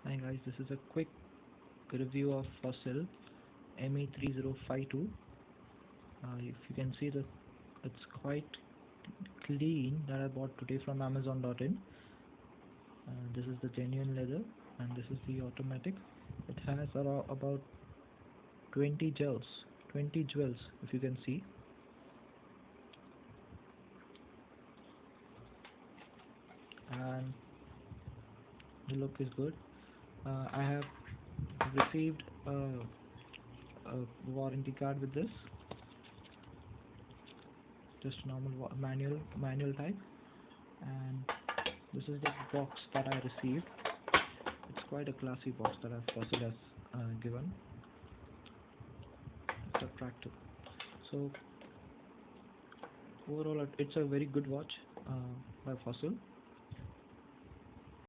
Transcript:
Hi guys, this is a quick review of Fossil ME3052. If you can see that it's quite clean, that I bought today from Amazon.in. This is the genuine leather and this is the automatic. It has about 20 jewels if you can see. And the look is good. I have received a warranty card with this, just normal manual type, and this is the box that I received. It's quite a classy box that Fossil has given. It's attractive. So overall, it's a very good watch by Fossil.